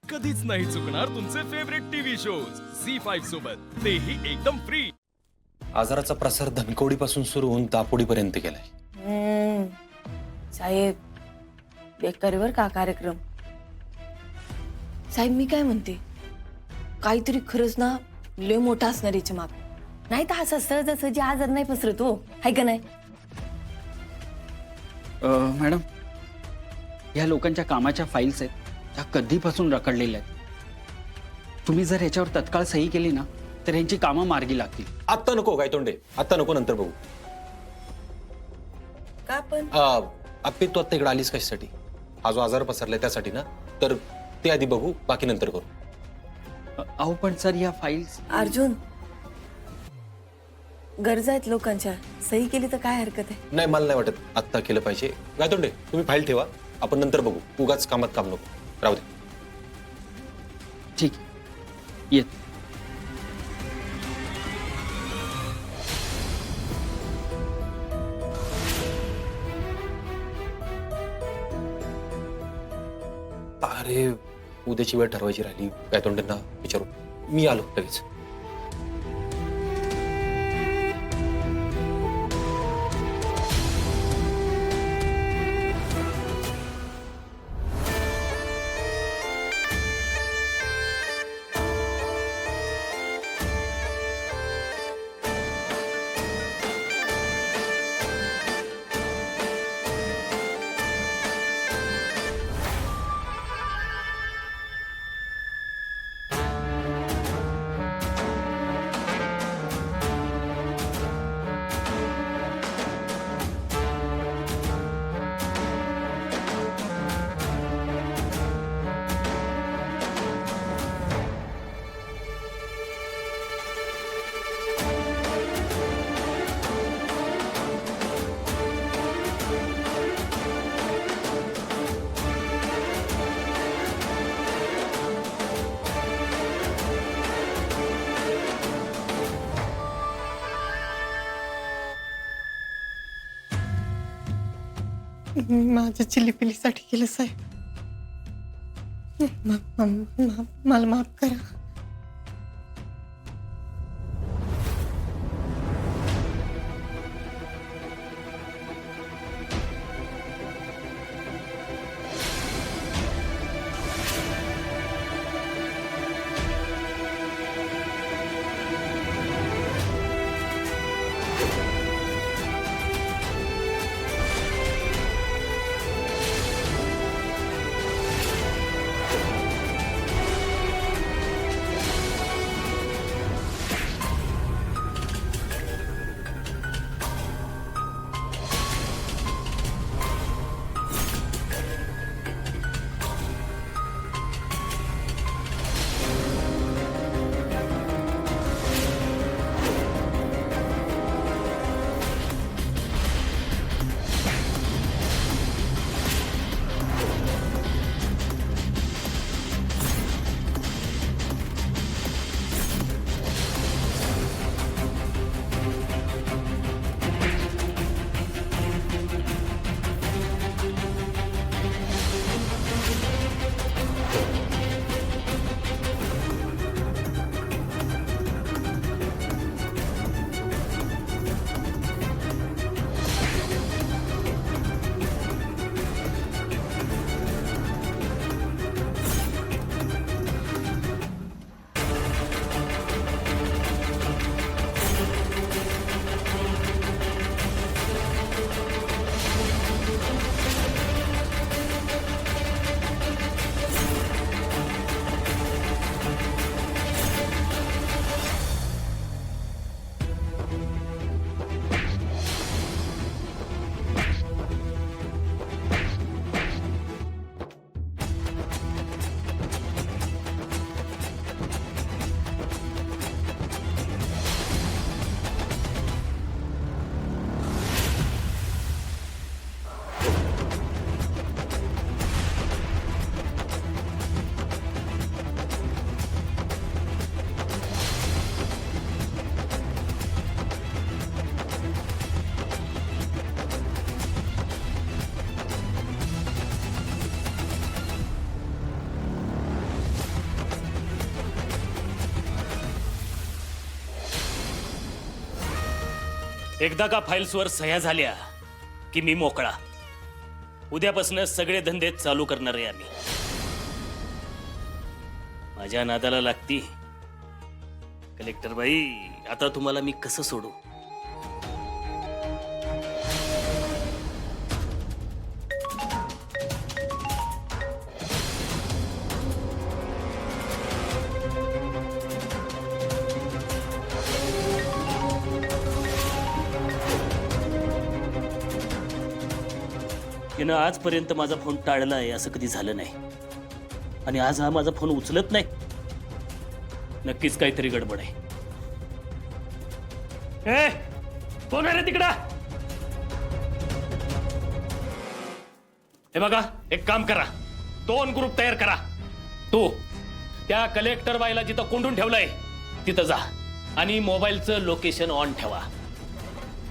कधीच नाही चुकणार तुमचे फेवरेट टीव्ही शोज झी5 सोबत, तेही एकदम फ्री। आजाराचा प्रसार धनकवडीपासून सुरू होऊन दापोडीपर्यंत गेलाय। साहेब बेकारीवर का कार्यक्रम? साहेब मी काय म्हणते, काहीतरी खरंच ना लय मोठा असणार याच्या माग, नाही तर असं सहजासहजी आजार नाही पसरत हो, हाय का नाही? मॅडम, या लोकांच्या कामाच्या फाईल्स आहेत त्या कधीपासून रखडलेल्या आहेत। तुम्ही जर याच्यावर तत्काळ सही केली ना तर यांची कामं मार्गी लागतील। आत्ता नको काय तोंडे, आत्ता नको, नंतर बघू। का पण आपे तू आत्ता इकडे आलीस कशासाठी? हा जो आजार पसरलाय त्यासाठी ना? तर ते आधी बघू, बाकी नंतर करू। अहो पण सर या फाईल्स अर्जुन, गरजा आहेत लोकांच्या, सही केली तर काय हरकत आहे? नाही, मला नाही वाटत आत्ता केलं पाहिजे। काय तोंडे, तुम्ही फाईल ठेवा, आपण नंतर बघू। उगाच कामात काम नको, राहू दे। ठीक आहे, येत। अरे उद्याची वेळ ठरवायची राहिली, काय तोंडेंना विचारू, मी आलो लगेच। माझ्या चिलीपिलीसाठी केलं साहेब, मला माफ करा। एकदा का फाईल्सवर सह्या झाल्या की मी मोकळा. उद्यापासून सगळे धंदे चालू करणार आहे आम्ही. माझ्या नादाला लागती कलेक्टर बाई. आता तुम्हाला मी कसं सोडू? तिनं आजपर्यंत माझा फोन टाळला आहे असं कधी झालं नाही. आणि आज हा माझा फोन उचलत नाही. नक्कीच काहीतरी गडबड आहे. ए, कोण आहे रे तिकडं? हे बघा, एक काम करा, 2 ग्रुप तयार करा. तू त्या कलेक्टर बाईला जिथं कोंडून ठेवलंय तिथं जा आणि मोबाईलचं लोकेशन ऑन ठेवा.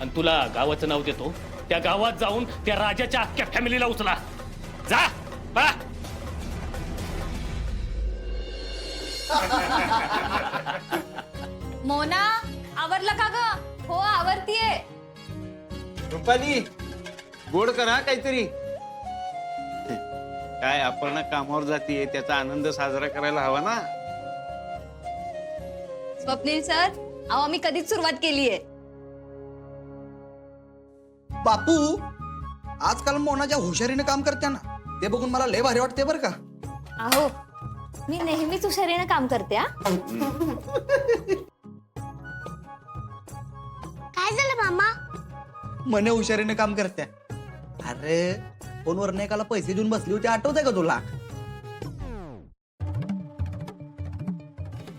आणि तुला गावाचं नाव देतो, त्या गावात जाऊन त्या राजाच्या अख्ख्या फॅमिलीला उचला. जा बा. मोना, आवरला का ग? हो, आवरतीये. रुपाली, गोड करा काहीतरी. काय आपण कामावर जातीये त्याचा आनंद साजरा करायला हवा ना. स्वप्नील सर, अहो आम्ही कधीच सुरुवात केलीये. बापू, आजकाल मोना ज्या हुशारीने काम करते ना ते बघून मला लय भारी वाटते बरं का. अहो, मी नेहमीच हुशारीनं काम करते. काय झालं मामा? मने हुशारीने काम करते. अरे फोनवर एकाला पैसे देऊन बसली होती, आठवतंय का तुला?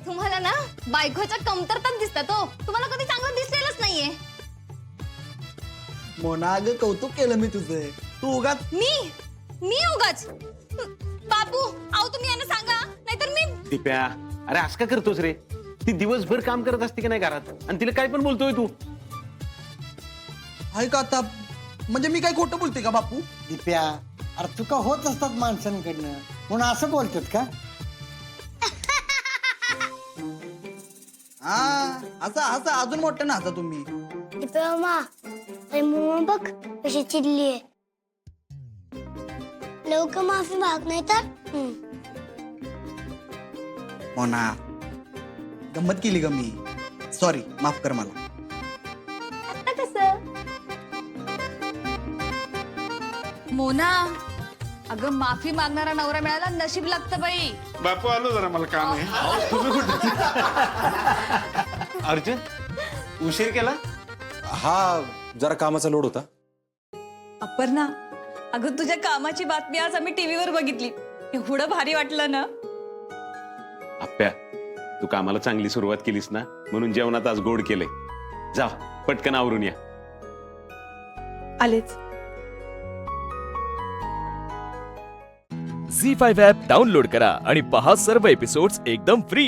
तुम्हाला ना बायकोच्या कमतरताच दिसतात हो. तुम्हाला कधी चांगलं दिसलेलंच नाहीये. मोना, अगं कौतुक केलं मी तुझं. तू उगाच. मी उगाच? बापू, अहो तुम्ही यांना सांगा, नाहीतर मी. दिप्या, अरे असं का करतोस रे? ती दिवसभर काम करत असते की नाही घरात, आणि तिला काय पण बोलतोय तू. आहे का आता? म्हणजे मी काय खोटं बोलते का बापू? दिप्या, अरे चुका होत असतात माणसांकडनं, म्हणून असं बोलतात का? हा, असं अजून मोठं ना आता तुम्ही. मामा, बघ कशी चिडलीये. लवकर माफी माग, नाही तर. मोना, गंमत केली का मी? सॉरी, माफ कर मला. आता कसं? मोना, अगं माफी मागणारा नवरा मिळायला नशीब लागतं बाई. बापू, आलो जरा, मला काम आहे. अर्जुन, उशीर केला? हा, जरा कामाचा लोड होता. अपर्णा, अगं तुझ्या कामाची बातमी आज आम्ही टीव्हीवर बघितली. एवढं भारी वाटलं ना. आप्या, तू कामाला चांगली सुरुवात केलीस ना, म्हणून जेवणात आज गोड केलंय. जा पटकन आवरून या. आलेच. झी 5 ॲप डाउनलोड करा आणि पहा सर्व एपिसोड्स एकदम फ्री.